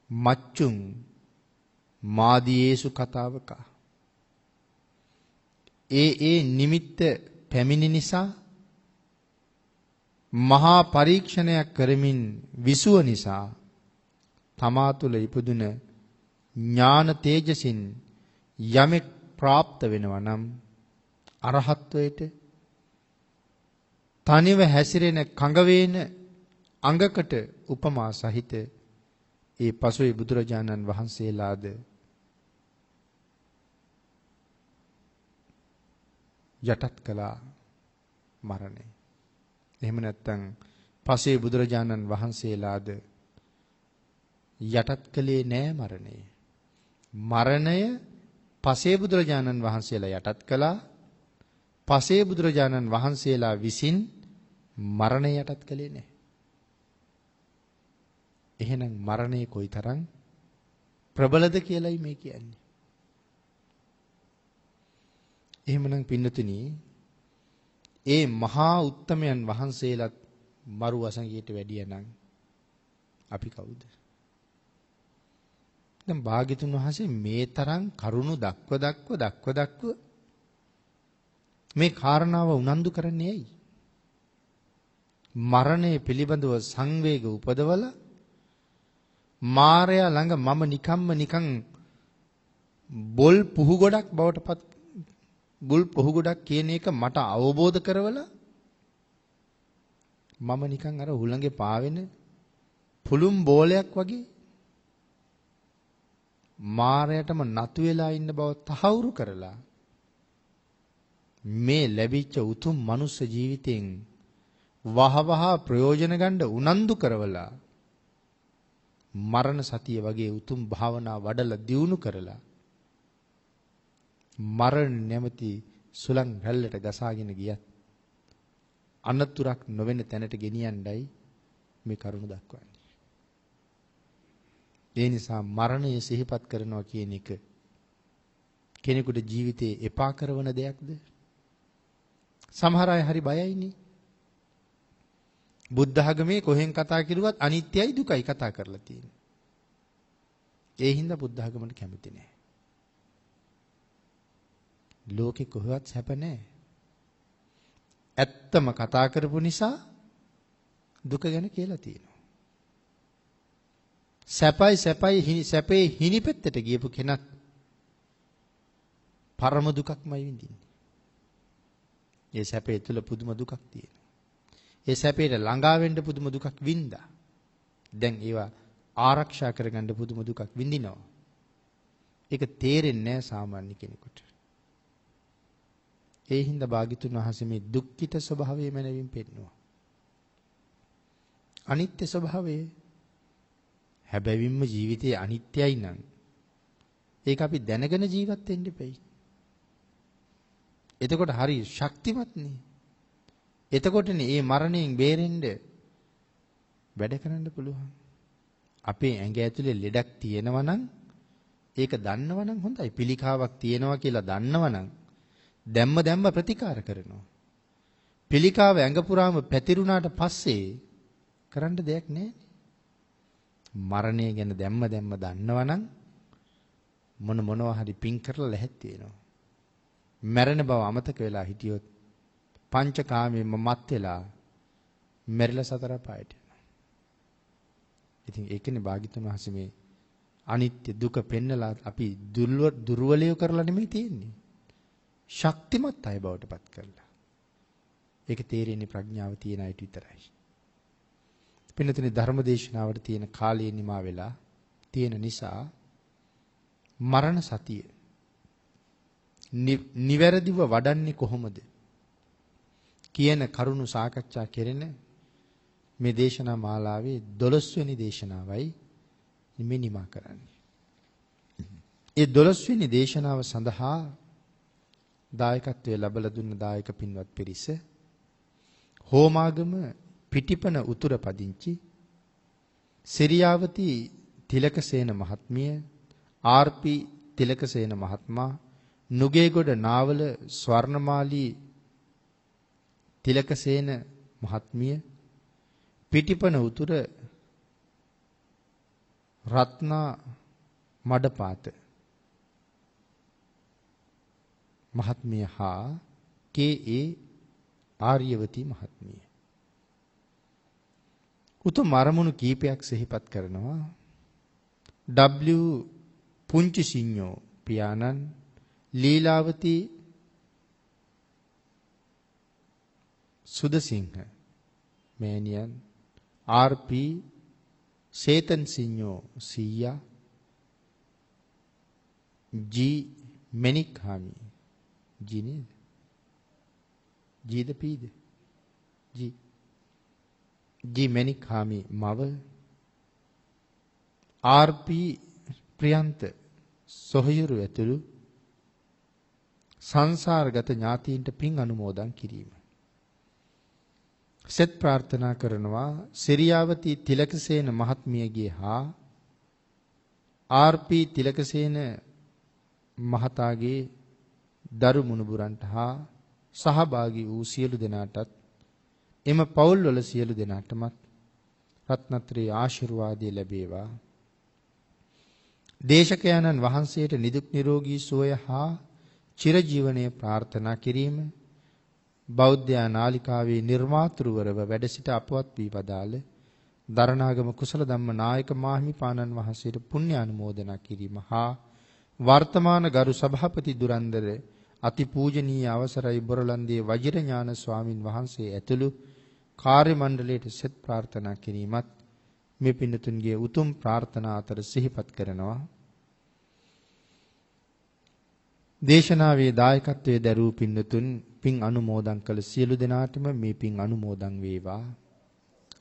මච්චුං මාදීයේසු කතාවක. ඒ නිමිත්ත පැමිණි නිසා මහා පරීක්ෂණයක් කරමින් විසුව නිසා තමා තුළ ඉපදුන ඥාන තේජසින් යමෙක් ප්‍රාප්ත වෙනවා නම් අරහත්වයට තනිව හැසිරෙන කඟ වේන අඟකට උපමා සහිත ඒ පසුවේ බුදුරජාණන් වහන්සේලාද යටත් කළා මරණය. එහෙම නැත්නම් පසේ බුදුරජාණන් වහන්සේලාද යටත් කළේ නෑ මරණය. මරණය පසේ බුදුරජාණන් වහන්සේලා යටත් කළා. පසේ බුදුරජාණන් වහන්සේලා විසින් මරණය යටත් කළේ නෑ. එහෙනම් මරණය කොයිතරම් ප්‍රබලද කියලායි මේ කියන්නේ. එහෙමනම් පින්නතුනි ඒ මහා උත්තමයන් වහන්සේලාත් මරු වසඟයට වැඩිය නම් අපි කවුද? දැන් භාග්‍යතුන් වහන්සේ මේ තරම් කරුණු දක්ව මේ කාරණාව උනන්දු කරන්නේ ඇයි? මරණය පිළිබඳව සංවේග උපදවලා මාරයා ළඟ මම නිකන් බොල් පුහු ගොඩක් බවට පත් බුල් පුහු ගොඩක් කියන එක මට අවබෝධ කරවලා මම නිකන් අර හුළඟේ පාවෙන පුළුම් බෝලයක් වගේ මාරයටම නතු වෙලා ඉන්න බව තහවුරු කරලා මේ ලැබිච්ච උතුම් මනුස්ස ජීවිතෙන් වහවහ ප්‍රයෝජන ගන්න උනන්දු කරවලා මරණ සතිය වගේ උතුම් භාවනා වඩලා දියුණු කරලා මරණ නැමැති සුලං රැල්ලට ගසාගෙන ගියත් අනතුරක් නොවන තැනට ගෙනියන්නයි මේ කරුණ දක්වන්නේ. ඒ නිසා මරණය සිහිපත් කරනවා කියන එක කෙනෙකුට ජීවිතේ එපා කරන දෙයක්ද? සමහර අය හරි බයයිනේ. බුද්ධ ආගමේ කොහෙන් කතා කරුවත් අනිත්‍යයි දුකයි කතා කරලා තියෙන්නේ. ඒ හින්දා බුද්ධ ආගමට කැමති නෑ. ලෝකේ කොහෙවත් සැප නෑ. ඇත්තම කතා කරපු නිසා දුක ගැන කියලා තියෙනවා. සැපේ හිණිපෙත්තට ගියපු කෙනත් පරම දුකක්මයි විඳින්නේ. ඒ සැපේ තුල පුදුම දුකක් තියෙනවා. ඒ සැපේට ළඟා වෙන්න පුදුම දුකක් වින්දා. දැන් ඒවා ආරක්ෂා කරගන්න පුදුම දුකක් විඳිනවා. ඒක තේරෙන්නේ නැහැ සාමාන්‍ය කෙනෙකුට. ඒ හින්දා භාග්‍යතුන් වහන්සේ මේ දුක්ඛිත ස්වභාවය මනවින් පෙන්නවා. අනිත්‍ය ස්වභාවය හැබැවින්ම ජීවිතයේ අනිත්‍යයි නම් ඒක අපි දැනගෙන ජීවත් වෙන්න එපයි. එතකොට හරි ශක්තිමත් නේ. එතකොටනේ මේ මරණයෙන් බේරෙන්න වැඩ කරන්න පුළුවන්. අපේ ඇඟ ඇතුලේ ලෙඩක් තියෙනවා නම් ඒක දන්නවා නම් හොඳයි. පිළිකාවක් තියෙනවා කියලා දන්නවා නම් දැම්ම ප්‍රතිකාර කරනවා. පිළිකාව ඇඟ පුරාම පැතිරුණාට පස්සේ කරන්න දෙයක් නැහැ. මරණය ගැන දැම්ම දන්නවා නම් මොනවා හරි පින් කරලා ලැහැත් වෙනවා. මරණ බව අමතක වෙලා හිටියොත් පංචකාමයෙන්ම මත් වෙලා මැරිලා සතර පායට යනවා. ඉතින් ඒකනේ භාග්‍යතුන් වහන්සේ මේ අනිත්‍ය දුක පෙන්නලා අපි දුර්වලය කරලා නෙමෙයි තියෙන්නේ. ශක්තිමත් අය බවට පත් කරලා. ඒක තේරෙන්නේ ප්‍රඥාව තියෙන අයට විතරයි. පින්නතුනේ ධර්මදේශනාවට තියෙන කාලය නිමා වෙලා තියෙන නිසා මරණ සතිය නිවැරදිව වඩන්නේ කොහොමද කියන කරුණු සාකච්ඡා කෙරෙන මේ දේශනා මාලාවේ 12 වෙනි දේශනාවයි මේ නිමා කරන්නේ. ඒ 12 වෙනි දේශනාව සඳහා දායකත්වයේ ලැබලා දුන්න දායක පින්වත් පිරිස හෝමාගම පිටිපන උතුර පදිංචි සිරියාවති තිලකසේන මහත්මිය, ආර්.පී. තිලකසේන මහත්මයා, නුගේගොඩ නාවල ස්වර්ණමාලී තිලකසේන මහත්මිය, පිටිපන උතුර රත්නා මඩපාත මහත්මිය හා කේ.ඒ. ආර්යවති මහත්මිය. උතුම් අරමුණු කීපයක් සිහිපත් කරනවා. W. පුංචි සිඤ්ඤෝ පියාණන්, ලීලාවති සුදසිංහ මෑණියන්, ආර්.පී. සේතන් සිඤ්ඤෝ සීයා, ජී. මෙනික්හාමි ජී ජීද පීද ජී මෙනික්හාමි මව, ආර්.පී. ප්‍රියන්ත සොහයුරු ඇතුළු සංසාරගත ඥාතීන්ට පින් අනුමෝදන් කිරීම. සෙත් ප්‍රාර්ථනා කරනවා සිරියාවති තිලකසේන මහත්මියගේ හා ආර්.පී. තිලකසේන මහතාගේ දරු මුණුබුරන්ට හා සහභාගී වූ සියලු දෙනාටත් එම පවුල්වල සියලු දෙනාටමත් රත්නත්‍රී ආශිර්වාදය ලැබේවා. දේශකයන්න් වහන්සේට නිදුක් නිරෝගී සුවය හා චිරජීවනයේ ප්‍රාර්ථනා කිරීම බෞද්ධ නාලිකාවේ නිර්මාතෘවරව වැඩ සිට අපවත් වී වදාළ දරණාගම කුසල ධම්ම නායක මාහිමිපාණන් වහන්සේට පුණ්‍ය අනුමෝදනා කිරීම හා වර්තමාන ගරු සභාපති දුරන්දර අතිපූජනීය අවසරයි බොරලන්දේ වජිරඥාන ස්වාමින් වහන්සේ ඇතුළු කාර්ය මණ්ඩලයට සෙත් ප්‍රාර්ථනා කිරීමත් මේ පින්නතුන්ගේ උතුම් ප්‍රාර්ථනා අතර සිහිපත් කරනවා. දේශනාවේ දායකත්වයේ දරූ පින්නතුන් පින් අනුමෝදන් කළ සියලු දෙනාටම මේ පින් අනුමෝදන් වේවා.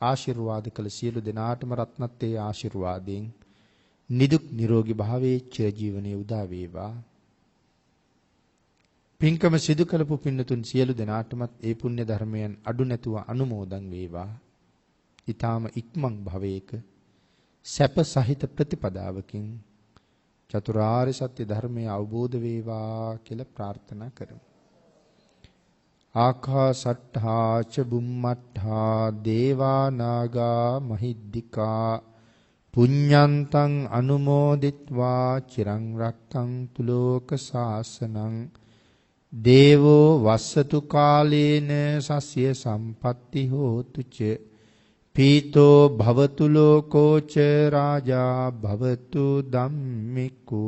ආශිර්වාද කළ සියලු දෙනාටම රත්නත්‍රයේ ආශිර්වාදයෙන් නිදුක් නිරෝගී භාවයේ චිරජීවනයේ උදා වේවා. පින්කම සිදු කළපු පින්නතුන් සියලු දෙනාටමත් ඒ පුණ්‍ය ධර්මයන් අඩු නැතුව අනුමෝදන් වේවා. ඊ타ම ඉක්මන් භවයක සැප සහිත ප්‍රතිපදාවකින් චතුරාර්ය සත්‍ය ධර්මය අවබෝධ වේවා කියලා ප්‍රාර්ථනා කරමු. ආකාසට්ඨා ච බුම්මට්ඨා දේවා නාග මහිද්దికා පුඤ්ඤන්තං අනුමෝදිත්වා චිරං රක්ඛන්තු ලෝක සාසනං දේවෝ වස්සතු කාලේන සස්ය සම්පatti හෝතු ච පීතෝ භවතු ලෝකෝ ච රාජා භවතු ධම්මිකෝ.